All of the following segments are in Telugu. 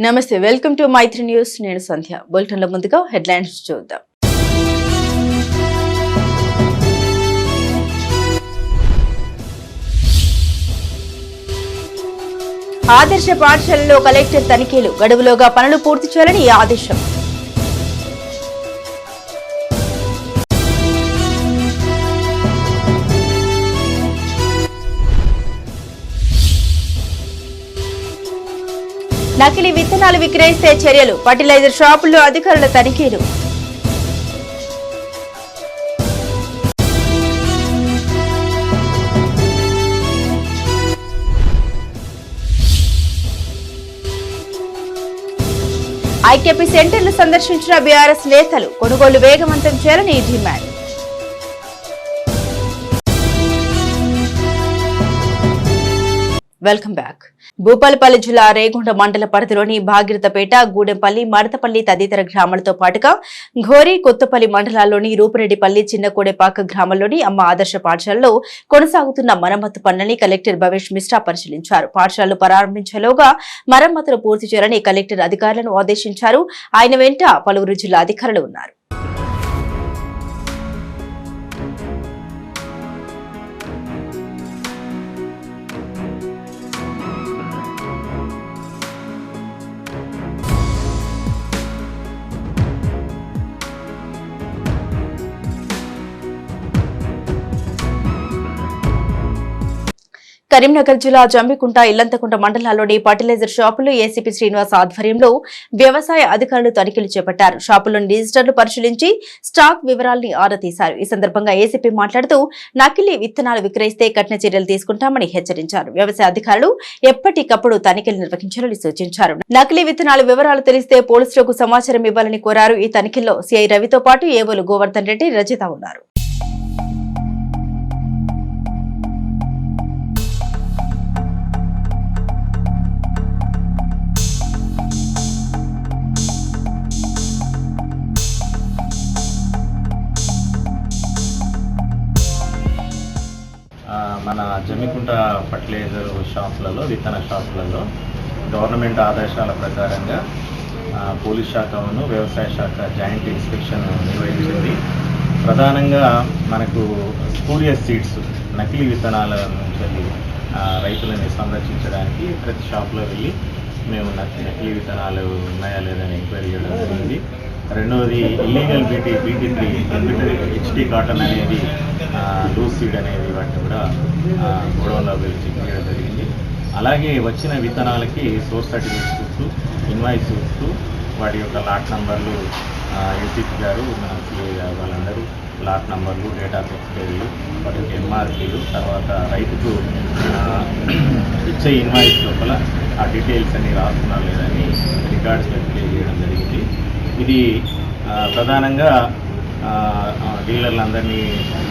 నమస్తే, వెల్కమ్ టు మైత్రి న్యూస్. నేను సంధ్య. బులెటిన్ల ముందుగా హెడ్లైన్స్ చూద్దాం. ఆదర్శ పాఠశాలలో కలెక్టర్ తనిఖీలు, గడువులోగా పనులు పూర్తి చేయాలని ఆదేశం. నకిలీ విత్తనాలు విక్రయిస్తే చర్యలు, ఫర్టిలైజర్ షాపుల్లో అధికారుల తనిఖీలు. ఐకేపీ సెంటర్లు సందర్శించిన బీఆర్ఎస్ నేతలు, కొనుగోలు వేగవంతం చేయాలని డిమాండ్. Welcome back. భూపాలపల్లి జిల్లా రేగొండ మండల పరిధిలోని భాగీరథపేట, గూడెంపల్లి, మడతపల్లి తదితర గ్రామాలతో పాటుగా ఘోరీ, కొత్తపల్లి మండలాల్లోని రూపురెడ్డిపల్లి, చిన్నకోడెపాక గ్రామంలోని అమ్మ ఆదర్శ పాఠశాలలో కొనసాగుతున్న మరమ్మతు పనులని కలెక్టర్ భవేష్ మిశ్రా పరిశీలించారు. పాఠశాలలు ప్రారంభించేలోగా మరమ్మతులు పూర్తి చేయాలని కలెక్టర్ అధికారులను ఆదేశించారు. ఆయన వెంట పలువురు జిల్లా అధికారులు ఉన్నారు. కరీంనగర్ జిల్లా జంబికుంట, ఇల్లంతకుంట మండలాల్లోని ఫర్టిలైజర్ షాపులు ఏసీపీ శ్రీనివాస్ ఆధ్వర్యంలో వ్యవసాయ అధికారులు తనిఖీలు చేపట్టారు. షాపుల్లోని రిజిస్టర్లు పరిశీలించి స్టాక్ వివరాల్ని ఆరా తీశారు. ఈ సందర్భంగా ఏసీపీ మాట్లాడుతూ నకిలీ విత్తనాలు విక్రయిస్తే కఠిన చర్యలు తీసుకుంటామని హెచ్చరించారు. వ్యవసాయ అధికారులు ఎప్పటికప్పుడు తనిఖీలు నిర్వహించాలని సూచించారు. నకిలీ విత్తనాల వివరాలు తెలిస్తే పోలీసులకు సమాచారం ఇవ్వాలని కోరారు. ఈ తనిఖీల్లో సీఐ రవితో పాటు ఏవోలు గోవర్ధన్ రెడ్డి, రజిత ఉన్నారు. మన జమ్మికుంట ఫర్టిలైజర్ షాపులలో, విత్తన షాపులలో గవర్నమెంట్ ఆదేశాల ప్రకారంగా పోలీస్ శాఖను, వ్యవసాయ శాఖ జాయింట్ ఇన్స్పెక్షన్ నిర్వహించింది. ప్రధానంగా మనకు స్పూరియస్ సీడ్స్, నకిలీ విత్తనాల నుంచి రైతులని సంరక్షించడానికి ప్రతి షాపులో వెళ్ళి మేము నకిలీ విత్తనాలు ఉన్నాయా లేదని ఎంక్వైరీ చేయడం జరిగింది. రెండవది ఇల్లీగల్ బీటీ3 హెచ్టీ కాటన్ అనేది, లూజ్ సీడ్ అనేది వాటిని కూడా గోడౌన్లో వెళ్ళి చెక్ చేయడం జరిగింది. అలాగే వచ్చిన విత్తనాలకి సోర్స్ సర్టిఫికేట్స్ ఇస్తూ, ఇన్వాయిస్ ఇస్తూ, వాటి యొక్క లాట్ నంబర్లు ఏసీపీ గారు, మన సిఐ గారు వాళ్ళందరూ లాట్ నంబర్లు, డేట్ ఆఫ్ ఎక్స్పైరీలు, వాటి యొక్క ఎంఆర్పీలు, తర్వాత రైతుకు ఇచ్చే ఇన్వాయిస్ లోపల ఆ డీటెయిల్స్ అన్ని రాస్తున్నారు లేదని రికార్డ్స్ వెరిఫై చేయడం జరిగింది. ఇది ప్రధానంగా డీలర్లందరినీ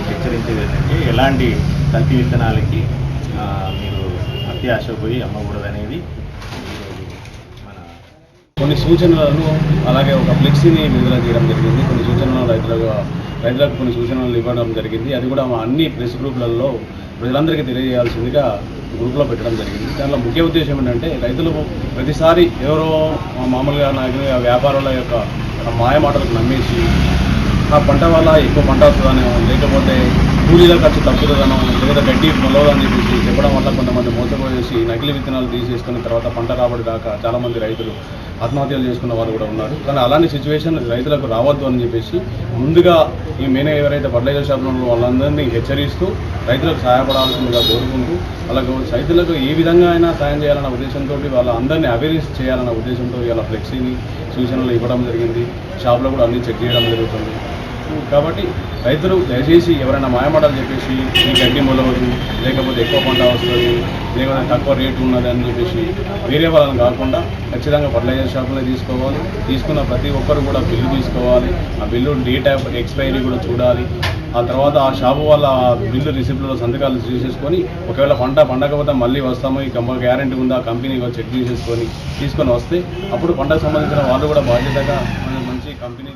హెచ్చరించేది ఏంటంటే ఎలాంటి కల్తీ విత్తనాలకి మీరు అత్యాశ పోయి అమ్మకూడదనేది మన కొన్ని సూచనలను, అలాగే ఒక ఫ్లెక్సీని విడుదల చేయడం జరిగింది. కొన్ని సూచనలు రైతులకు కొన్ని సూచనలు ఇవ్వడం జరిగింది. అది కూడా మా అన్ని ప్రెస్ గ్రూపులలో ప్రజలందరికీ తెలియజేయాల్సిందిగా గ్రూప్లో పెట్టడం జరిగింది. దానిలో ముఖ్య ఉద్దేశం ఏంటంటే రైతులు ప్రతిసారి ఎవరో మామూలుగా వ్యాపారుల యొక్క మాయమాటలకు నమ్మేసి ఆ పంట వల్ల ఎక్కువ పంట వస్తుందనో, లేకపోతే కూలీల ఖర్చు తగ్గుతుందనో, లేదా గడ్డి మొలవదని చెప్పేసి చెప్పడం వల్ల కొంతమంది మోసపోయేసి నకిలీ విత్తనాలు తీసేసుకున్న తర్వాత పంట రాబడి రాక చాలామంది రైతులు ఆత్మహత్యలు చేసుకున్న వారు కూడా ఉన్నారు. కానీ అలాంటి సిచ్యువేషన్ రైతులకు రావద్దు అని చెప్పేసి ముందుగా ఈ మెయిన్ ఎవరైతే ఫర్టిలైజర్ షాపులో ఉన్నారో వాళ్ళందరినీ హెచ్చరిస్తూ రైతులకు సహాయపడాల్సిందిగా కోరుకుంటూ, అలాగే రైతులకు ఏ విధంగా అయినా సాయం చేయాలన్న ఉద్దేశంతో వాళ్ళందరినీ అవేర్నెస్ చేయాలన్న ఉద్దేశంతో ఇలా ఫ్లెక్సీని సూచనలు ఇవ్వడం జరిగింది. షాప్లో కూడా అన్నీ చెక్ చేయడం జరుగుతుంది. కాబట్టి రైతులు దయచేసి ఎవరైనా మాయమాటలు చెప్పేసి ఈ గడ్డి మొలవదు, లేకపోతే ఎక్కువ పంట వస్తుంది, లేకపోతే తక్కువ రేటు ఉన్నది అని చెప్పేసి వేరే వాళ్ళని కాకుండా ఖచ్చితంగా ఫర్టిలైజర్ షాపులే తీసుకోవాలి. తీసుకున్న ప్రతి ఒక్కరు కూడా బిల్లు తీసుకోవాలి. ఆ బిల్లు డేట్ ఆఫ్ ఎక్స్పైరీ కూడా చూడాలి. ఆ తర్వాత ఆ షాపు వాళ్ళ బిల్లు రిసిప్ట్లో సంతకాలు చేసేసుకొని, ఒకవేళ పంట పండకపోతే మళ్ళీ వస్తాము, ఈ గ్యారెంటీ ఉందా కంపెనీ చెక్ చేసేసుకొని తీసుకొని వస్తే అప్పుడు పంటకు సంబంధించిన వాళ్ళు కూడా బాధ్యతగా మంచి కంపెనీ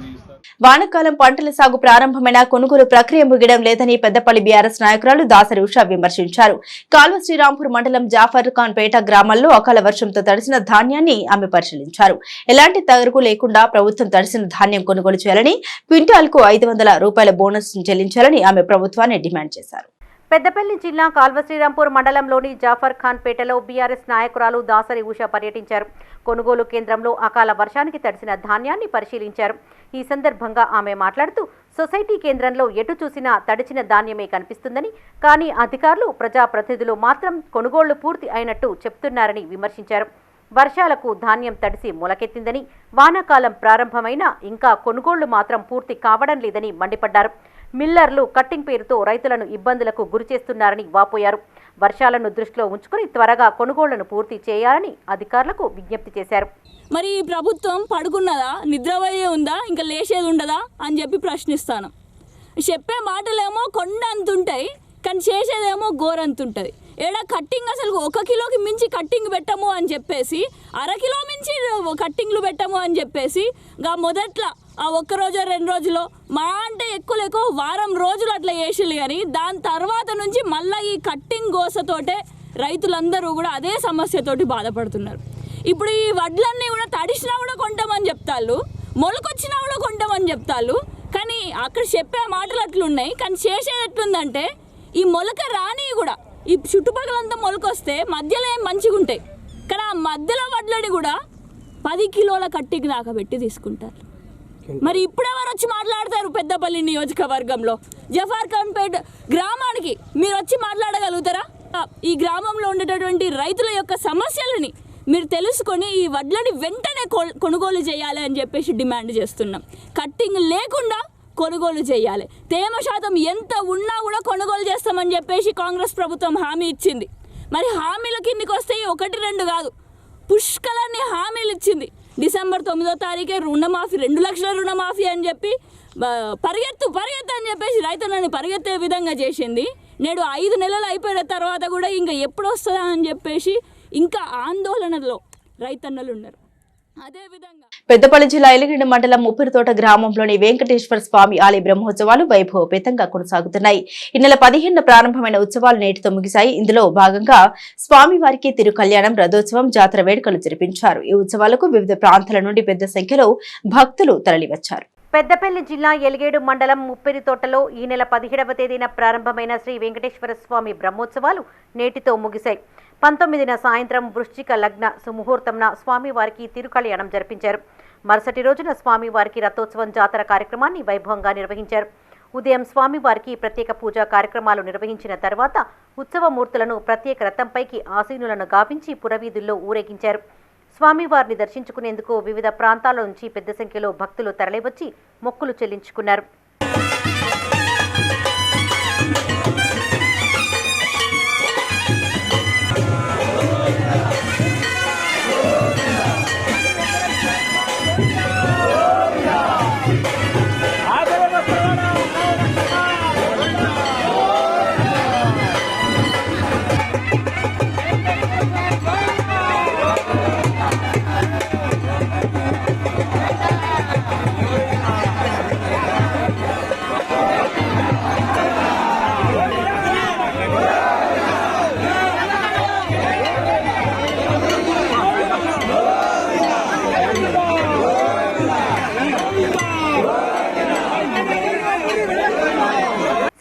వానాకాలం పంటల సాగు ప్రారంభమైన కొనుగోలు ప్రక్రియ ముగియడం లేదని పెద్దపల్లి బీఆర్ఎస్ నాయకురాలు దాసరి ఉష విమర్శించారు. కాల్వ శ్రీరాంపూర్ మండలం జాఫర్ ఖాన్ పేట గ్రామాల్లో అకాల వర్షంతో తడిసిన ధాన్యాన్ని ఆమె పరిశీలించారు. ఎలాంటి తగరుకు లేకుండా ప్రభుత్వం తడిసిన ధాన్యం కొనుగోలు చేయాలని, క్వింటాల్కు 500 రూపాయల బోనస్ చెల్లించాలని ఆమె ప్రభుత్వాన్ని డిమాండ్ చేశారు. పెద్దపల్లి జిల్లా కాల్వ శ్రీరాంపూర్ మండలంలోని జాఫర్ ఖాన్ పేటలో బీఆర్ఎస్ నాయకురాలు దాసరి ఉష పర్యటించారు. కొనుగోలు కేంద్రంలో అకాల వర్షానికి తడిసిన ధాన్యాన్ని పరిశీలించారు. ఈ సందర్భంగా ఆమె మాట్లాడుతూ సొసైటీ కేంద్రంలో ఎటు చూసినా తడిచిన ధాన్యమే కనిపిస్తుందని, కానీ అధికారులు ప్రజాప్రతినిధులు మాత్రం కొనుగోళ్లు పూర్తి అయినట్టు చెప్తున్నారని విమర్శించారు. వర్షాలకు ధాన్యం తడిసి మొలకెత్తిందని, వానాకాలం ప్రారంభమైనా ఇంకా కొనుగోళ్లు మాత్రం పూర్తి కావడం లేదని మండిపడ్డారు. మిల్లర్లు కట్టింగ్ పేరుతో రైతులను ఇబ్బందులకు గురిచేస్తున్నారని వాపోయారు. వర్షాలను దృష్టిలో ఉంచుకుని త్వరగా కొనుగోళ్లను పూర్తి చేయాలని అధికారులకు విజ్ఞప్తి చేశారు. మరి ఈ ప్రభుత్వం పడుకున్నదా, నిద్రపోయే ఉందా, ఇంకా లేచేది ఉండదా అని చెప్పి ప్రశ్నిస్తాను. చెప్పే మాటలేమో కొండ అంతుంటాయి, కానీ చేసేదేమో గోరంతుంటుంది. ఏడా కట్టింగ్ అసలు 1 కిలోకి మించి కట్టింగ్ పెట్టము అని చెప్పేసి, అరకిలో మించి కట్టింగ్లు పెట్టము అని చెప్పేసి మొదట్లో ఆ 1 రోజు 2 రోజులో మా అంటే ఎక్కువ వారం రోజులు అట్లా చేసిళ్ళు. కానీ దాని తర్వాత నుంచి మళ్ళీ ఈ కట్టింగ్ గోసతోటే రైతులందరూ కూడా అదే సమస్యతోటి బాధపడుతున్నారు. ఇప్పుడు ఈ వడ్లన్నీ కూడా తడిసినా కూడా కొంటామని చెప్తాళ్ళు, మొలకొచ్చినా కూడా కొంటామని చెప్తాళ్ళు. కానీ అక్కడ చెప్పే మాటలు అట్లున్నాయి, కానీ చేసేది ఎట్లుందంటే ఈ మొలక రాని కూడా ఈ చుట్టుపక్కలంతా మొలకొస్తే మధ్యలో ఏం మంచిగా ఉంటాయి, కానీ ఆ మధ్యలో వడ్లని కూడా 10 కిలోల కట్టికి దాకా పెట్టి తీసుకుంటారు. మరి ఇప్పుడెవరు వచ్చి మాట్లాడతారు? పెద్దపల్లి నియోజకవర్గంలో జఫర్ ఖాన్ పేట గ్రామానికి మీరు వచ్చి మాట్లాడగలుగుతారా? ఈ గ్రామంలో ఉండేటటువంటి రైతుల యొక్క సమస్యలని మీరు తెలుసుకొని ఈ వడ్లని వెంటనే కొనుగోలు చేయాలి అని చెప్పేసి డిమాండ్ చేస్తున్నాం. కట్టింగ్ లేకుండా కొనుగోలు చేయాలి. తేమ శాతం ఎంత ఉన్నా కూడా కొనుగోలు చేస్తామని చెప్పేసి కాంగ్రెస్ ప్రభుత్వం హామీ ఇచ్చింది. మరి హామీల కిందికి వస్తే 1, 2 కాదు, పుష్కలాన్ని హామీలు ఇచ్చింది. డిసెంబర్ 9వ తారీఖే రుణమాఫీ, 2 లక్షల రుణమాఫీ అని చెప్పి పరిగెత్తు అని చెప్పేసి రైతులని పరిగెత్తే విధంగా చేసింది. నేడు 5 నెలలు అయిపోయిన తర్వాత కూడా ఇంకా ఎప్పుడు వస్తుందా అని చెప్పేసి ఇంకా ఆందోళనలో రైతన్నలు ఉన్నారు. పెద్దపల్లి జిల్లా ఎలిగండి మండలం ముప్పిరితోట గ్రామంలోని వెంకటేశ్వర స్వామి ఆలయ బ్రహ్మోత్సవాలు వైభవపేతంగా కొనసాగుతున్నాయి. ఈ నెల 15న ప్రారంభమైన ఉత్సవాలు నేటితో ముగిశాయి. ఇందులో భాగంగా స్వామివారికి తిరు కళ్యాణం, రథోత్సవం, జాతర వేడుకలు జరిపించారు. ఈ ఉత్సవాలకు వివిధ ప్రాంతాల నుండి పెద్ద సంఖ్యలో భక్తులు తరలివచ్చారు. పెద్దపల్లి జిల్లా ఎలిగేడు మండలం ముప్పిరితోటలో ఈ నెల 17వ తేదీన ప్రారంభమైన శ్రీ వెంకటేశ్వర స్వామి బ్రహ్మోత్సవాలు నేటితో ముగిశాయి. 19న సాయంత్రం వృశ్చిక లగ్న సుముహూర్తంన స్వామివారికి తిరుకళ్యాణం జరిపించారు. మరుసటి రోజున స్వామివారికి రథోత్సవం, జాతర కార్యక్రమాన్ని వైభవంగా నిర్వహించారు. ఉదయం స్వామివారికి ప్రత్యేక పూజా కార్యక్రమాలు నిర్వహించిన తర్వాత ఉత్సవమూర్తులను ప్రత్యేక రథంపైకి ఆసీనులను గావించి పురవీధుల్లో ఊరేగించారు. స్వామివారిని దర్శించుకునేందుకు వివిధ ప్రాంతాల నుంచి పెద్ద సంఖ్యలో భక్తులు తరలివచ్చి మొక్కులు చెల్లించుకున్నారు.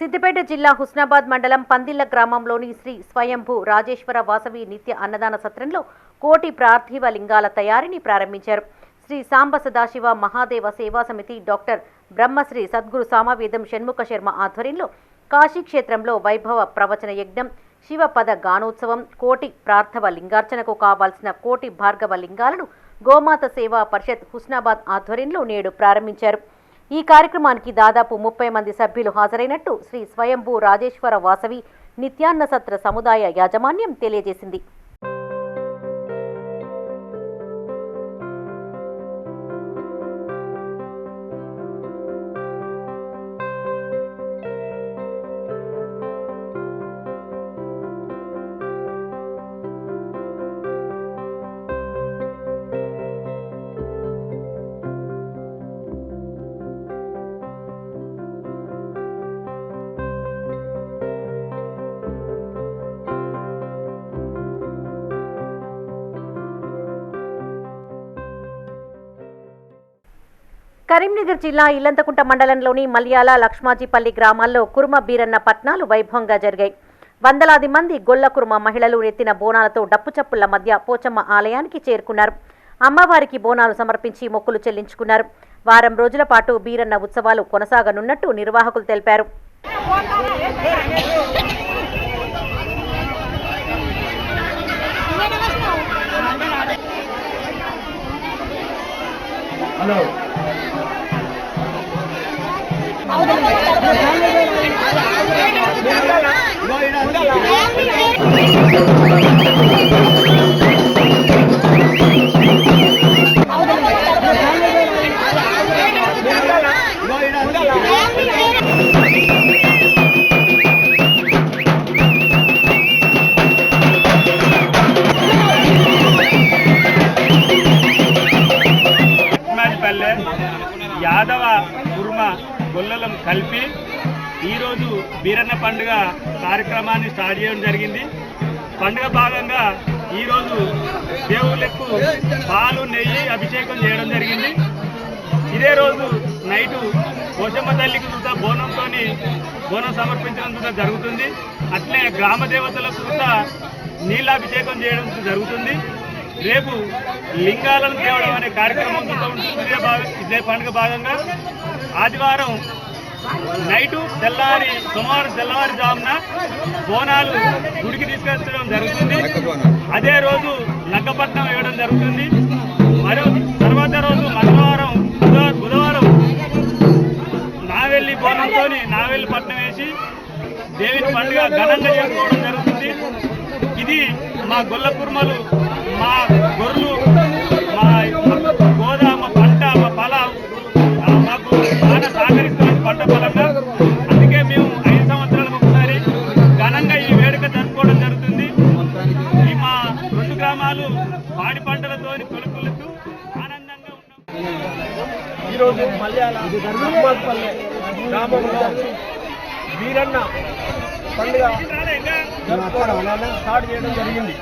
సిద్దిపేట జిల్లా హుస్నాబాద్ మండలం పందిళ్ల గ్రామంలోని శ్రీ స్వయంభూ రాజేశ్వర వాసవి నిత్య అన్నదాన సత్రంలో కోటి పార్థివ లింగాల తయారీని ప్రారంభించారు. శ్రీ సాంబ సదాశివ మహాదేవ సేవా సమితి డాక్టర్ బ్రహ్మశ్రీ సద్గురు సామవేదం షణ్ముఖ శర్మ ఆధ్వర్యంలో కాశీక్షేత్రంలో వైభవ ప్రవచన యజ్ఞం, శివపద గానోత్సవం, కోటి ప్రార్థవ లింగార్చనకు కావాల్సిన కోటి భార్గవ లింగాలను గోమాత సేవా పరిషత్ హుస్నాబాద్ ఆధ్వర్యంలో నేడు ప్రారంభించారు. ఈ కార్యక్రమానికి దాదాపు 30 మంది సభ్యులు హాజరైనట్టు శ్రీ స్వయంభూ రాజేశ్వర వాసవి నిత్యాన్న సత్ర సముదాయ యాజమాన్యం తెలియజేసింది. కరీంనగర్ జిల్లా ఇల్లంతకుంట మండలంలోని మల్యాల లక్ష్మాజీపల్లి గ్రామాల్లో కుర్మ బీరన్న పట్నాలు వైభవంగా జరిగాయి. వందలాది మంది గొల్ల కుర్మ మహిళలు ఎత్తిన బోనాలతో డప్పుచప్పుల మధ్య పోచమ్మ ఆలయానికి చేరుకున్నారు. అమ్మవారికి బోనాలు సమర్పించి మొక్కులు చెల్లించుకున్నారు. వారం రోజుల పాటు బీరన్న ఉత్సవాలు కొనసాగనున్నట్టు నిర్వాహకులు తెలిపారు. యాదవ కుర్మ గొల్లలం కలిపి ఈరోజు బీరన్న పండుగ కార్యక్రమాన్ని స్టార్ట్ చేయడం జరిగింది. పండుగ భాగంగా ఈరోజు దేవుళ్ళకు పాలు నెయ్యి అభిషేకం చేయడం జరిగింది. ఇదే రోజు నైటు పోషమ్మ తల్లికి కూడా బోనం సమర్పించడం జరుగుతుంది. అట్లే గ్రామ దేవతలకు కూడా నీళ్ళాభిషేకం చేయడం జరుగుతుంది. రేపు లింగాలను తేవడం అనే కార్యక్రమం ఉంటుంది. ఇదే పండుగ భాగంగా ఆదివారం నైటు సోమవారం తెల్లవారుజామున బోనాలు గుడికి తీసుకొచ్చడం జరుగుతుంది. అదే రోజు లగ్గపట్నం వేయడం జరుగుతుంది. మరియు తర్వాత రోజు మంగళవారం బుధవారం నావెల్లి బోనంతో నావెల్లి పట్నం వేసి దేవుని పండుగ ఘనంగా చేసుకోవడం జరుగుతుంది. ఇది మా గొల్ల కుర్మలు, మా గొర్రెలు, మా గోదా, మా పంట, మా పొలం మాకు బాగా సహకరిస్తున్నది పంట పొలంగా. అందుకే మేము 5 సంవత్సరాలకు ఒకసారి ఘనంగా ఈ వేడుక జరుపుకోవడం జరుగుతుంది. ఈ మా 2 గ్రామాలు పాడి పంటలతో తొలుకులుతూ ఆనందంగా ఉన్నాం. ఈరోజు మల్యాల హనుమాన్పల్లె గ్రామంలో వీరన్న పండుగ జరుపుకోవడం స్టార్ట్ చేయడం జరిగింది.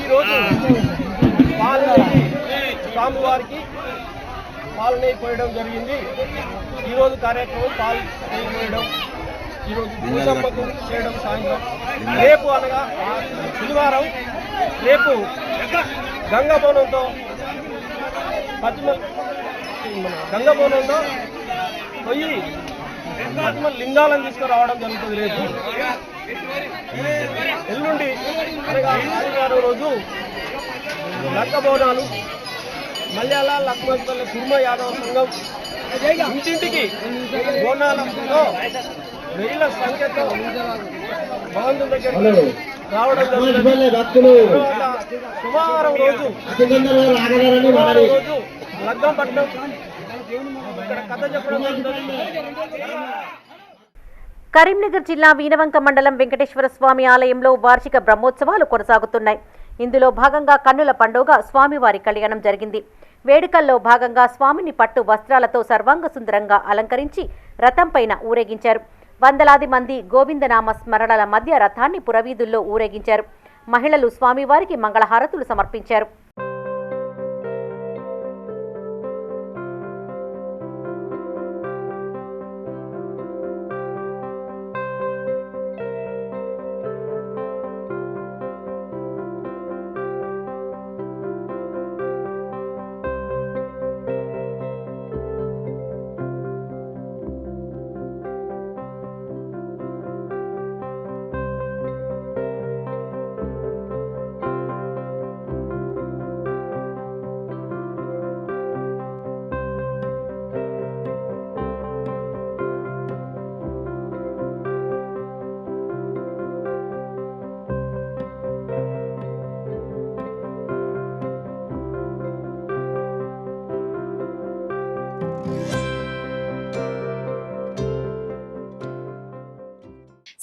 ఈరోజు పాలు స్వామివారికి పాలు నెయ్యి పోయడం జరిగింది. ఈరోజు కార్యక్రమం పాలు నెయ్యి పోయడం, ఈరోజు పూజమ్మకు చేయడం సాయంత్రం. రేపు అనగా శనివారం రేపు గంగబోనంతో గంగబోనంతో పోయి లింగాలను తీసుకురావడం జరుగుతుంది. రేపు ఎల్లుండి అనగా ఆదివారం రోజు లక్క బోనాలు మల్యాల లక్ష్మణపల్లి కుర్మ యాదవ సంఘం ఇంటింటికి బోనాలతో వేల సంఖ్యతో భగవంతుని దగ్గరికి రావడం జరుగుతుంది. సోమవారం రోజు లగ్గం పట్టడం ఇక్కడ కథ చెప్పడం జరుగుతుంది. కరీంనగర్ జిల్లా వీనవంక మండలం వెంకటేశ్వర స్వామి ఆలయంలో వార్షిక బ్రహ్మోత్సవాలు కొనసాగుతున్నాయి. ఇందులో భాగంగా కన్నుల పండుగ స్వామివారి కళ్యాణం జరిగింది. వేడుకల్లో భాగంగా స్వామిని పట్టు వస్త్రాలతో సర్వాంగ సుందరంగా అలంకరించి రథం పైన ఊరేగించారు. వందలాది మంది గోవిందనామ స్మరణల మధ్య రథాన్ని పురవీధుల్లో ఊరేగించారు. మహిళలు స్వామివారికి మంగళహారతులు సమర్పించారు.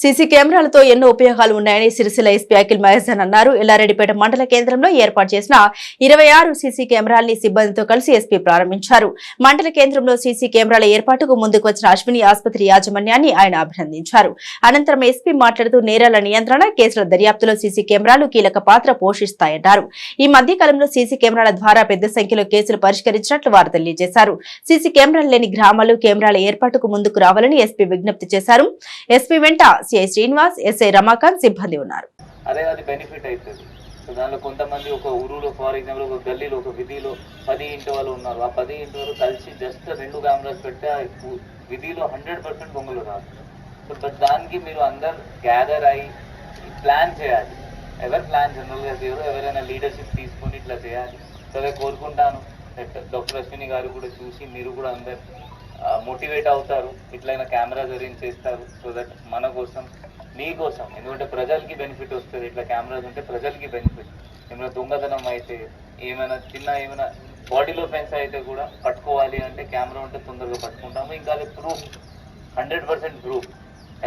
సీసీ కెమెరాలతో ఎన్నో ఉపయోగాలు ఉన్నాయని సిరిసిల్ల ఎస్పీ అఖిల్ మహేశన్ అన్నారు. ఎల్లారెడ్డిపేట మండల కేంద్రంలో ఏర్పాటు చేసిన 26 సీసీ కెమెరాల్ని సిబ్బందితో కలిసి ఎస్పీ ప్రారంభించారు. మండల కేంద్రంలో సీసీ కెమెరాల ఏర్పాటుకు ముందుకు వచ్చిన అశ్విని ఆసుపత్రి యాజమాన్యాన్ని ఆయన అభినందించారు. అనంతరం ఎస్పీ మాట్లాడుతూ నేరాల నియంత్రణ, కేసుల దర్యాప్తులో సీసీ కెమెరాలు కీలక పాత్ర పోషిస్తాయన్నారు. ఈ మధ్య కాలంలో సీసీ కెమెరాల ద్వారా పెద్ద సంఖ్యలో కేసులు పరిష్కరించినట్లు వారు తెలియజేశారు. సీసీ కెమెరాలు లేని గ్రామాలు కెమెరాల ఏర్పాటుకు ముందుకు రావాలని ఎస్పీ విజ్ఞప్తి చేశారు. ఎస్పీ వెంట సిఐ శ్రీనివాస్, ఎస్ఐ రమాకాంత్ సిబ్బంది ఉన్నారు. అదే అది బెనిఫిట్ అవుతుంది. సో దానిలో కొంతమంది ఒక ఊరులో, ఫర్ ఎగ్జాంపుల్ ఒక గల్లీలో, ఒక విధిలో 10 ఇంటి వాళ్ళు ఉన్నారు. ఆ 10 ఇంటి వాళ్ళు కలిసి జస్ట్ 2 కెమెరాస్ పెడితే ఆ విధిలో 100% దొంగలు రాదు. సో బట్ దానికి మీరు అందరు గ్యాదర్ అయ్యి ప్లాన్ చేయాలి. ఎవరు ప్లాన్ జనరల్గా చేయరు, ఎవరైనా లీడర్షిప్ తీసుకొని ఇట్లా చేయాలి. సో అదే కోరుకుంటాను. డాక్టర్ అశ్విని గారు కూడా చూసి మీరు కూడా అందరు మోటివేట్ అవుతారు, ఇట్లయినా కెమెరాస్ అరేంజ్ చేస్తారు. సో దట్ మన కోసం, మీ కోసం, ఎందుకంటే ప్రజలకి బెనిఫిట్ వస్తుంది. ఇట్లా కెమెరాస్ ఉంటే ప్రజలకి బెనిఫిట్. ఏమైనా దొంగతనం అయితే, ఏమైనా ఏమైనా బాడీలో పెన్స్ అయితే కూడా పట్టుకోవాలి అంటే కెమెరా ఉంటే తొందరగా పట్టుకుంటాము. ఇంకా అది ప్రూఫ్, 100% ప్రూఫ్.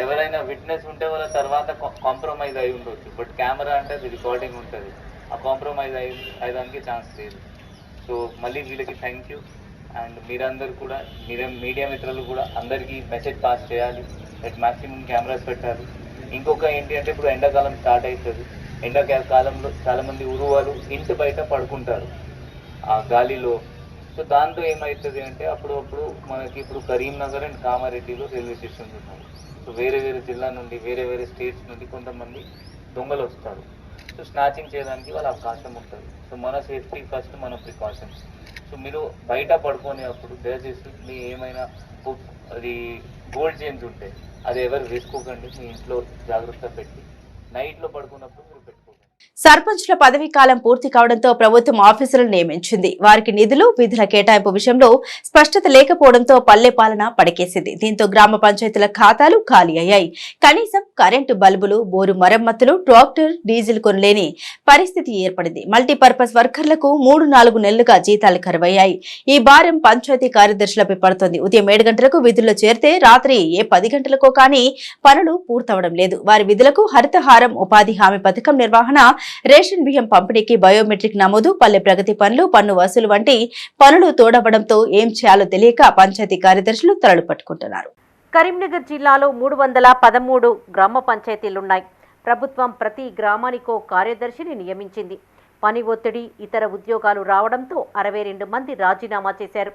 ఎవరైనా విట్నెస్ ఉంటే వాళ్ళ తర్వాత కాంప్రమైజ్ అయి ఉండొచ్చు. బట్ కెమెరా అంటే అది రికార్డింగ్ ఉంటుంది, ఆ కాంప్రమైజ్ అయ్యడానికి ఛాన్స్ లేదు. సో మళ్ళీ వీళ్ళకి థ్యాంక్ యూ. అండ్ మీరందరూ కూడా, మీడియా మిత్రులు కూడా అందరికీ మెసేజ్ పాస్ చేయాలి. మ్యాక్సిమం కెమెరాస్ పెట్టాలి. ఇంకొక ఏంటి అంటే ఇప్పుడు ఎండాకాలం స్టార్ట్ అవుతుంది. ఎండాకాలంలో చాలామంది ఊరు ఇంటి బయట పడుకుంటారు ఆ గాలిలో. సో దాంతో ఏమవుతుంది అంటే అప్పుడప్పుడు మనకి ఇప్పుడు కరీంనగర్ అండ్ కామారెడ్డిలో రైల్వే స్టేషన్స్ ఉన్నాయి. సో వేరే వేరే జిల్లా నుండి, వేరే వేరే స్టేట్స్ నుండి కొంతమంది దొంగలు వస్తారు. సో స్నాచింగ్ చేయడానికి వాళ్ళ అవకాశం ఉంటుంది. సో మన సేఫ్టీ ఫస్ట్, మన ప్రికాషన్స్. సో మీరు బయట పడుకునేటప్పుడు దయచేసి మీ ఏమైనా అది గోల్డ్ చైన్స్ ఉంటే అది ఎవరు వేసుకోకండి. మీ ఇంట్లో జాగ్రత్త పెట్టి నైట్లో పడుకున్నప్పుడు మీరు పెట్టుకోకండి. సర్పంచ్ల పదవీ కాలం పూర్తి కావడంతో ప్రభుత్వం ఆఫీసులను నియమించింది. వారికి నిధులు, విధుల కేటాయింపు విషయంలో స్పష్టత లేకపోవడంతో పల్లె పాలన పడకేసింది. దీంతో గ్రామ పంచాయతీల ఖాతాలు ఖాళీ అయ్యాయి. కనీసం కరెంటు బల్బులు, బోరు మరమ్మతులు, ట్రాక్టర్, డీజిల్ కొనలేని పరిస్థితి ఏర్పడింది. మల్టీపర్పస్ వర్కర్లకు 3-4 నెలలుగా జీతాలు కరువయ్యాయి. ఈ భారం పంచాయతీ కార్యదర్శులపై పడుతోంది. ఉదయం 7 గంటలకు విధుల్లో చేరితే రాత్రి 10 గంటలకో కానీ పనులు పూర్తవడం లేదు. వారి విధులకు హరితహారం, ఉపాధి హామీ పథకం నిర్వహణ, రేషన్ బియ్యం పంపిణీకి బయోమెట్రిక్ నమోదు, పల్లె ప్రగతి పనులు, పన్ను వసూలు వంటి పనులు తోడవడంతో ఏం చేయాలో తెలియక పంచాయతీ కార్యదర్శులు తలలు పట్టుకుంటున్నారు. కరీంనగర్ జిల్లాలో 313 గ్రామ పంచాయతీలున్నాయి. ప్రభుత్వం ప్రతి గ్రామానికో కార్యదర్శిని నియమించింది. పని ఒత్తిడి, ఇతర ఉద్యోగాలు రావడంతో 62 మంది రాజీనామా చేశారు.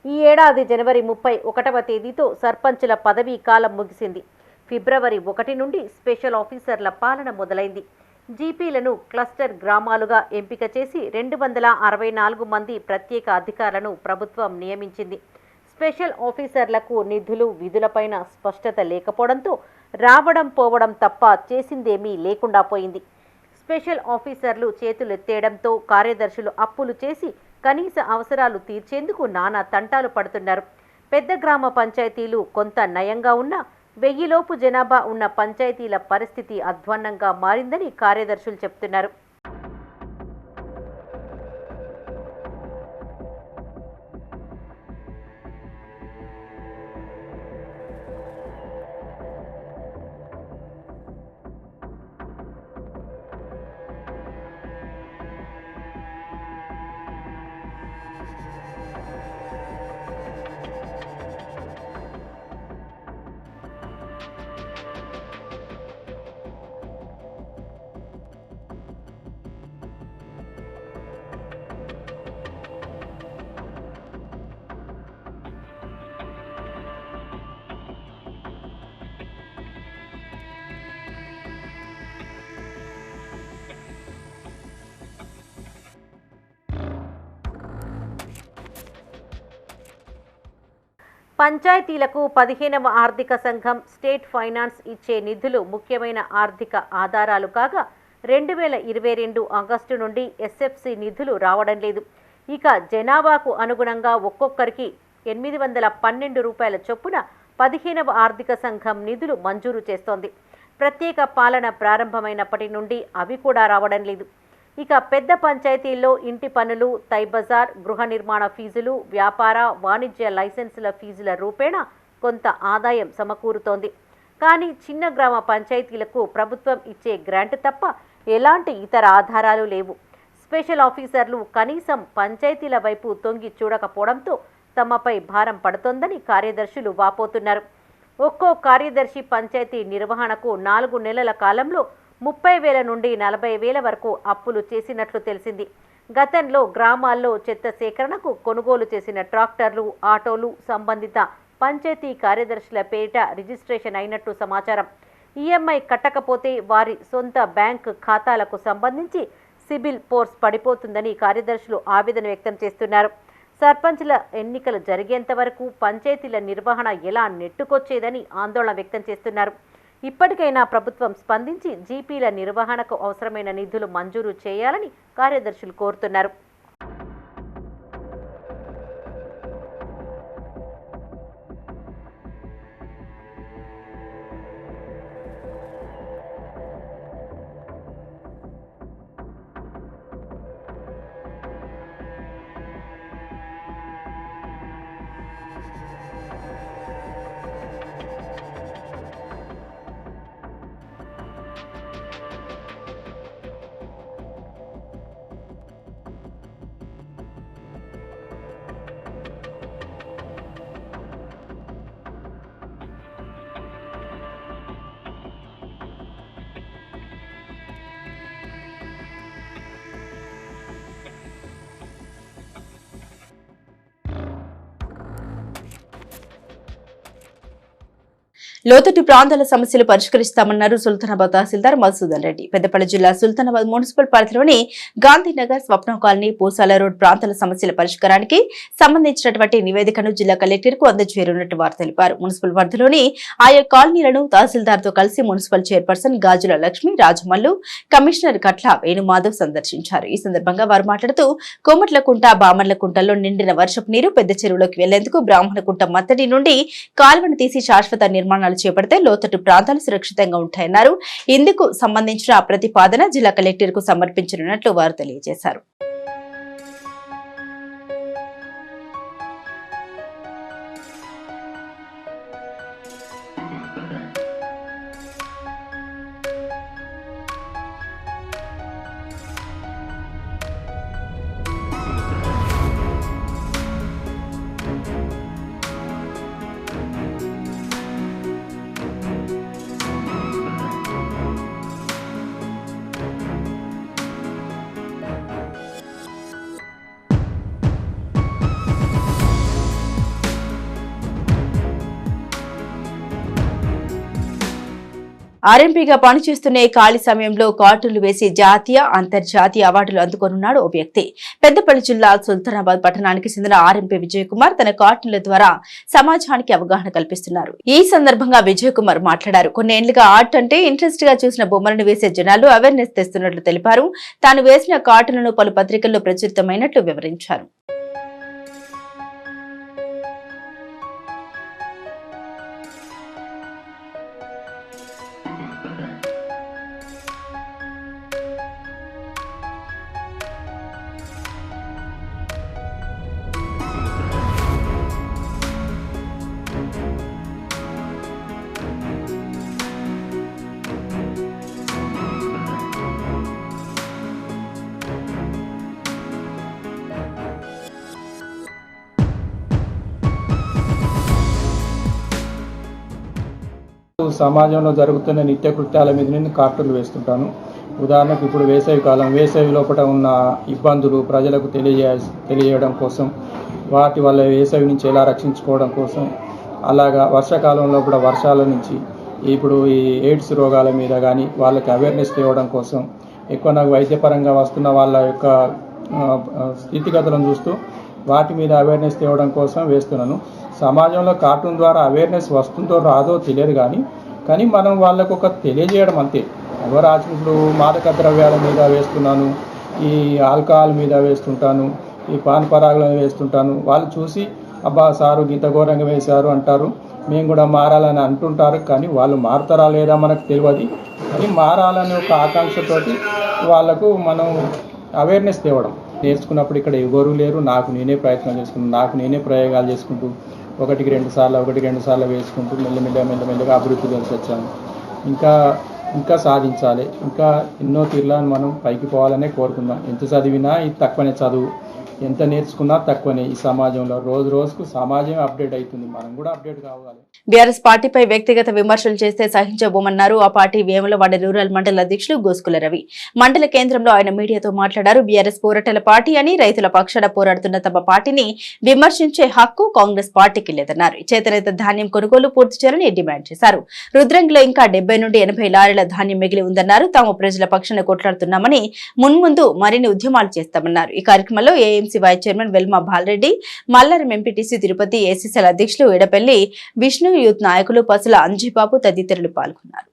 ఈ ఏడాది జనవరి 31వ తేదీతో సర్పంచుల పదవీ కాలం ముగిసింది. ఫిబ్రవరి 1 నుండి స్పెషల్ ఆఫీసర్ల పాలన మొదలైంది. జీపీలను క్లస్టర్ గ్రామాలుగా ఎంపిక చేసి 264 మంది ప్రత్యేక అధికారులను ప్రభుత్వం నియమించింది. స్పెషల్ ఆఫీసర్లకు నిధులు, విధులపైన స్పష్టత లేకపోవడంతో రావడం పోవడం తప్ప చేసిందేమీ లేకుండా పోయింది. స్పెషల్ ఆఫీసర్లు చేతులెత్తేయడంతో కార్యదర్శులు అప్పులు చేసి కనీస అవసరాలు తీర్చేందుకు నానా తంటాలు పడుతున్నారు. పెద్ద గ్రామ పంచాయతీలు కొంత నయంగా ఉన్నా 1000 లోపు జనాభా ఉన్న పంచాయతీల పరిస్థితి అధ్వాన్నంగా మారిందని కార్యదర్శులు చెబుతున్నారు. పంచాయతీలకు 15వ ఆర్థిక సంఘం స్టేట్ ఫైనాన్స్ ఇచ్చే నిధులు ముఖ్యమైన ఆర్థిక ఆధారాలు కాగా 2022 ఆగస్టు నుండి ఎస్ఎఫ్సి నిధులు రావడం లేదు. ఇక జనాభాకు అనుగుణంగా ఒక్కొక్కరికి 812 రూపాయల చొప్పున 15వ ఆర్థిక సంఘం నిధులు మంజూరు చేస్తోంది. ప్రత్యేక పాలన ప్రారంభమైనప్పటి నుండి అవి కూడా రావడం లేదు. ఇక పెద్ద పంచాయతీల్లో ఇంటి పన్నులు, తైబజార్, గృహ నిర్మాణ ఫీజులు, వ్యాపార, వాణిజ్య లైసెన్సుల ఫీజుల రూపేణా కొంత ఆదాయం సమకూరుతోంది. కానీ చిన్న గ్రామ పంచాయతీలకు ప్రభుత్వం ఇచ్చే గ్రాంట్ తప్ప ఎలాంటి ఇతర ఆధారాలు లేవు. స్పెషల్ ఆఫీసర్లు కనీసం పంచాయతీల వైపు తొంగి చూడకపోవడంతో తమపై భారం పడుతోందని కార్యదర్శులు వాపోతున్నారు. ఒక్కో కార్యదర్శి పంచాయతీ నిర్వహణకు 4 నెలల కాలంలో 30,000 నుండి 40,000 వరకు అప్పులు చేసినట్లు తెలిసింది. గతంలో గ్రామాల్లో చెత్త సేకరణకు కొనుగోలు చేసిన ట్రాక్టర్లు, ఆటోలు సంబంధిత పంచాయతీ కార్యదర్శుల పేరిట రిజిస్ట్రేషన్ అయినట్టు సమాచారం. ఈఎంఐ కట్టకపోతే వారి సొంత బ్యాంక్ ఖాతాలకు సంబంధించి సిబిల్ పోర్స్ పడిపోతుందని కార్యదర్శులు ఆవేదన వ్యక్తం చేస్తున్నారు. సర్పంచ్ల ఎన్నికలు జరిగేంత వరకు పంచాయతీల నిర్వహణ ఎలా నెట్టుకొచ్చేదని ఆందోళన వ్యక్తం చేస్తున్నారు. ఇప్పటికైనా ప్రభుత్వం స్పందించి జీపీల నిర్వహణకు అవసరమైన నిధులు మంజూరు చేయాలని కార్యదర్శులు కోరుతున్నారు. లోతట్టు ప్రాంతాల సమస్యలు పరిష్కరిస్తామన్నారు సుల్తానాబాద్ తహసీల్దార్ మధుసూదన్ రెడ్డి. పెద్దపల్లి జిల్లా సుల్తానాబాద్ మున్సిపల్ పరిధిలోని గాంధీనగర్, స్వప్న కాలనీ, పూసాల రోడ్ ప్రాంతాల సమస్యల పరిష్కారానికి సంబంధించినటువంటి నివేదికను జిల్లా కలెక్టర్ కు అందజేయనున్నట్టు వారు తెలిపారు. మున్సిపల్ పరిధిలోని ఆయా కాలనీలను తహసీల్దార్ తో కలిసి మున్సిపల్ చైర్పర్సన్ గాజుల లక్ష్మి, రాజమల్లు, కమిషనర్ కట్ల వేణుమాధవ్ సందర్శించారు. ఈ సందర్భంగా వారు మాట్లాడుతూ కోమట్లకుంట, బామర్లకుంటల్లో నిండిన వర్షపు నీరు పెద్ద చెరువులోకి వెళ్లేందుకు బ్రాహ్మణకుంట మత్తడి నుండి కాలువను తీసి శాశ్వత నిర్మాణాలు చేపడితే లోతట్టు ప్రాంతాలు సురక్షితంగా ఉంటాయన్నారు. ఇందుకు సంబంధించిన ప్రతిపాదన జిల్లా కలెక్టర్ కు సమర్పించనున్నట్లు వారు తెలియజేశారు. ఆర్ఎంపీగా పనిచేస్తున్న ఖాళీ సమయంలో కార్టూన్లు వేసి జాతీయ, అంతర్జాతీయ అవార్డులు అందుకోనున్నాడు ఓ వ్యక్తి. పెద్దపల్లి జిల్లా సుల్తానాబాద్ పట్టణానికి చెందిన ఆర్ఎంపీ విజయ్ కుమార్ తన కార్టూన్ల ద్వారా సమాజానికి అవగాహన కల్పిస్తున్నారు. ఈ సందర్భంగా విజయ్ కుమార్ మాట్లాడారు. కొన్నేళ్లుగా ఆర్ట్ అంటే ఇంట్రెస్ట్ గా చూసిన బొమ్మలను వేసే జనాలు అవేర్నెస్ తెస్తున్నట్లు తెలిపారు. తాను వేసిన కార్టూన్లను పలు పత్రికల్లో ప్రచురితమైనట్లు వివరించారు. సమాజంలో జరుగుతున్న నిత్య కృత్యాల మీద నేను కార్టూన్లు వేస్తుంటాను. ఉదాహరణకు ఇప్పుడు వేసవి కాలం, వేసవి లోపల ఉన్న ఇబ్బందులు ప్రజలకు తెలియజేయడం కోసం, వాటి వల్ల వేసవి నుంచి ఎలా రక్షించుకోవడం కోసం, అలాగా వర్షాకాలంలో కూడా వర్షాల నుంచి ఇప్పుడు ఈ ఎయిడ్స్ రోగాల మీద కానీ వాళ్ళకి అవేర్నెస్ తేవడం కోసం, ఎక్కువ నాకు వైద్యపరంగా వస్తున్న వాళ్ళ యొక్క స్థితిగతులను చూస్తూ వాటి మీద అవేర్నెస్ తేవడం కోసం వేస్తున్నాను. సమాజంలో కార్టూన్ ద్వారా అవేర్నెస్ వస్తుందో రాదో తెలియదు కానీ మనం వాళ్ళకు ఒక తెలియజేయడం అంతే. ఎవరు ఇప్పుడు మాదక ద్రవ్యాల మీద వేస్తున్నాను, ఈ ఆల్కహాల్ మీద వేస్తుంటాను, ఈ పాన్ పరాగులను వేస్తుంటాను. వాళ్ళు చూసి అబ్బా సారు గీత ఘోరంగా వేశారు అంటారు, మేము కూడా మారాలని అంటుంటారు. కానీ వాళ్ళు మారుతారా లేదా మనకు తెలియదు. కానీ మారాలనే ఒక ఆకాంక్షతోటి వాళ్ళకు మనం అవేర్నెస్ తేవడం. నేర్చుకున్నప్పుడు ఇక్కడ ఎవరు లేరు, నాకు నేనే ప్రయత్నం చేసుకుంటూ, నాకు నేనే ప్రయోగాలు చేసుకుంటూ ఒకటికి రెండు సార్లు వేసుకుంటూ మెల్లమెల్లగా అభివృద్ధిలోకి వచ్చాము. ఇంకా సాధించాలి, ఇంకా ఎన్నో తీర్లను మనం పైకి పోవాలనే కోరుకుందాం. ఎంత చదివినా ఇది తక్కువనే, చదువు ఎంత నేర్చుకున్నా తక్కువనే. ఈ సమాజంలో రోజుకు సమాజం అప్డేట్ అవుతుంది, మనం కూడా అప్డేట్ కావాలి. బీఆర్ఎస్ పార్టీపై వ్యక్తిగత విమర్శలు చేస్తే సహించబోమన్నారు ఆ పార్టీ వేములవాడ రూరల్ మండల అధ్యక్షులు గోస్కుల రవి. మండల కేంద్రంలో ఆయన మీడియాతో మాట్లాడారు. బీఆర్ఎస్ పోరాటాల పార్టీ అని, రైతుల పక్షాన పోరాడుతున్న తమ పార్టీని విమర్శించే హక్కు కాంగ్రెస్ పార్టీకి లేదన్నారు. చేతనైతే ధాన్యం కొనుగోలు పూర్తి చేయాలని డిమాండ్ చేశారు. రుద్రంగిలో ఇంకా 70 నుండి 80 లారీల ధాన్యం మిగిలి ఉందన్నారు. తాము ప్రజల పక్షాన కొట్లాడుతున్నామని, మున్ముందు మరిన్ని ఉద్యమాలు చేస్తామన్నారు. ఈ కార్యక్రమంలో AMC vice chairman Velma Balareddy, Mallaram MPTC Tirupati, ACCL అధ్యక్షులు ఎడపల్లి విష్ణు, యూత్ నాయకులు పసుల అంజీబాబు తదితరులు పాల్గొన్నారు.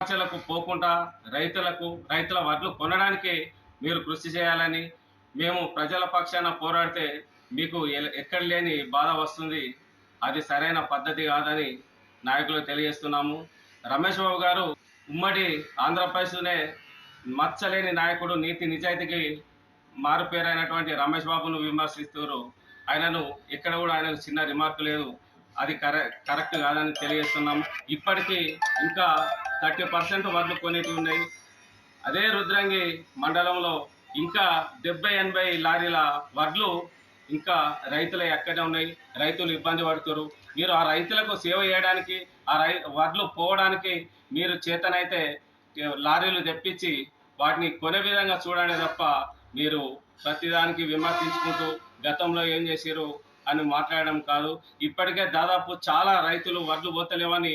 రైతుల వడ్లు కొనడానికి మీరు కృషి చేయాలని, మేము ప్రజల పక్షాన పోరాడితే మీకు ఎక్కడ లేని బాధ వస్తుంది, అది సరైన పద్ధతి కాదని నాయకులకు తెలియజేస్తున్నాము. రమేష్ బాబు గారు ఉమ్మడి ఆంధ్రప్రదేశ్లోనే మచ్చలేని నాయకుడు, నీతి నిజాయితీకి మారుపేరైనటువంటి రమేష్ బాబును విమర్శిస్తున్నారు. ఆయనను ఎక్కడ కూడా ఆయనకు చిన్న రిమార్క్ లేదు, అది కరెక్ట్ కాదని తెలియజేస్తున్నాం. ఇప్పటికీ ఇంకా 30% వడ్లు కొనేటి ఉన్నాయి. అదే రుద్రంగి మండలంలో ఇంకా 70-80 లారీల వడ్లు ఇంకా రైతుల ఎక్కడే ఉన్నాయి. రైతులు ఇబ్బంది పడుతున్నారు. మీరు ఆ రైతులకు సేవ చేయడానికి, ఆ వడ్లు పోవడానికి మీరు చేతనైతే లారీలు తెప్పించి వాటిని కొనే విధంగా చూడండి తప్ప మీరు ప్రతిదానికి విమర్శించుకుంటూ గతంలో ఏం చేశారు అని మాట్లాడడం కాదు. ఇప్పటికే దాదాపు చాలా రైతులు వడ్లు పోతలేవని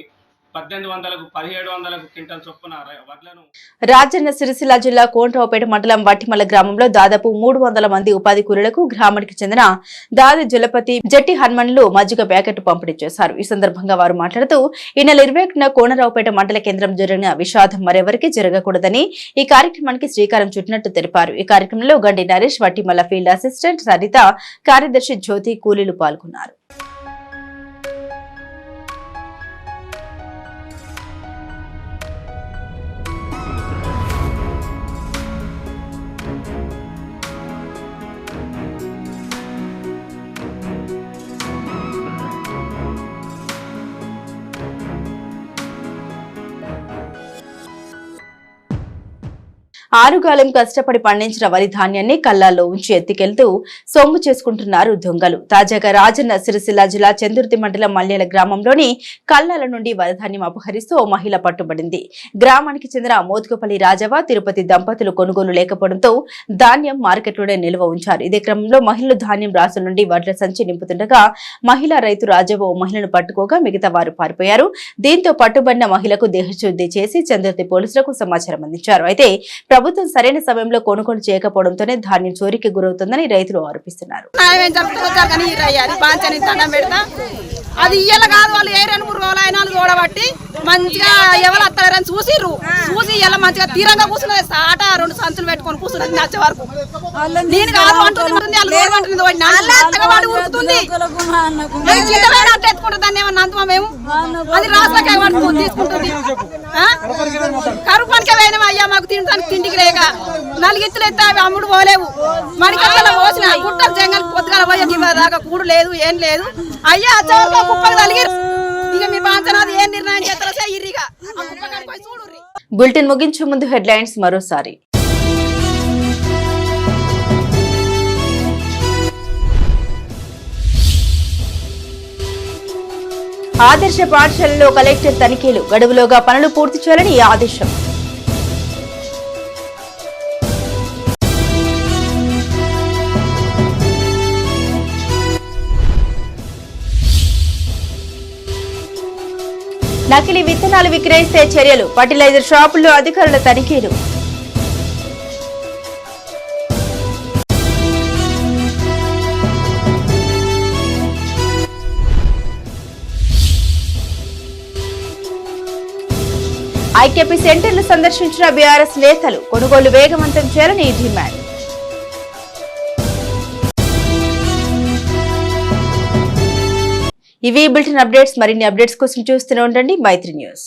1800కు 1700కు క్వింటల్ చొప్పున వడ్లను. రాజన్న సిరిసిల్ల జిల్లా కోనరావుపేట మండలం వట్టిమల్ల గ్రామంలో దాదాపు 300 మంది ఉపాధి కూలీలకు గ్రామానికి చెందిన దాది జలపతి, జట్టి హనుమన్లు మజ్జిగ ప్యాకెట్ పంపిణీ చేశారు. ఈ సందర్భంగా వారు మాట్లాడుతూ ఈ నెల 21న కోనరావుపేట మండల కేంద్రం జరిగిన విషాదం మరెవరికి జరగకూడదని ఈ కార్యక్రమానికి శ్రీకారం చుట్టినట్టు తెలిపారు. ఈ కార్యక్రమంలో గండి నరేష్, వట్టిమల్ల ఫీల్డ్ అసిస్టెంట్ సరిత, కార్యదర్శి జ్యోతి, కూలీలు పాల్గొన్నారు. ఆరుగాలం కష్టపడి పండించిన వరి ధాన్యాన్ని కల్లాల్లో ఉంచి ఎత్తికెళ్తూ సొమ్ము చేసుకుంటున్నారు దొంగలు. తాజాగా రాజన్న సిరిసిల్ల జిల్లా చందుర్తి మండలం మల్యాల గ్రామంలోని కల్లాల నుండి వరి ధాన్యం అపహరిస్తూ ఓ మహిళ పట్టుబడింది. గ్రామానికి చెందిన మోతుకపల్లి రాజవ, తిరుపతి దంపతులు కొనుగోలు లేకపోవడంతో ధాన్యం మార్కెట్లోనే నిల్వ ఉంచారు. ఇదే క్రమంలో మహిళలు ధాన్యం రాసుల నుండి వడ్ల సంచి నింపుతుండగా మహిళా రైతు రాజవ ఓ మహిళను పట్టుకోగా మిగతా వారు పారిపోయారు. దీంతో పట్టుబడిన మహిళకు దేహశుద్ధి చేసి చందుర్తి పోలీసులకు సమాచారం అందించారు. అయితే ప్రభుత్వం సరైన సమయంలో కొనుగోలు చేయకపోవడంతోనే ధాన్యం చోరీకి గురవుతుందని రైతులు ఆరోపిస్తున్నారు. అది ఇయ్యాల కాదు, వాళ్ళు ఏ 2-3 రోజులు అయినా చూడబట్టి మంచిగా ఎవరు అత్తారని చూసి ఇలా మంచిగా తీరంగా కూర్చున్నది. ఆట 2 సంచులు పెట్టుకొని కూర్చున్నది నచ్చే వరకు. నేను కాదు అంటుంది, ఎత్తుకుంటుంది దాన్ని ఏమన్నా అంతమా మేము, అది రాష్ట్రకే తీసుకుంటుంది. కరువు పనికే పోయినా అయ్యా, మాకు తినడానికి తిండికి లేక 4 ఇత్తులు ఎత్తే అవి అమ్ముడు పోలేవు. మడికల్లో పోసిన గుట్ట జంగల్ పొద్దుగాల పోయే దాకా కూడు లేదు, ఏం లేదు. అయ్యా అచ్చవరకు కుప్పలు కలిగిరు. ఇక మీ బాంచనాది ఏం నిర్ణయం చేస్తారో ఇరిగా చూడు. బులెటిన్ ముగించే ముందు హెడ్లైన్స్ మరోసారి. ఆదర్శ పాఠశాలలో కలెక్టర్ తనిఖీలు, గడువులోగా పనులు పూర్తి చేయాలని ఆదేశం. నకిలీ విత్తనాలు విక్రయిస్తే చర్యలు, ఫర్టిలైజర్ షాపుల్లో అధికారుల తనిఖీలు. ఐకేపీ సెంటర్లు సందర్శించిన బీఆర్ఎస్ నేతలు, కొనుగోలు వేగవంతం చేయాలని డిమాండ్. ఇవి బులెటిన్ అప్డేట్స్. మరిన్ని అప్డేట్స్ కోసం చూస్తూనే ఉండండి మైత్రి న్యూస్.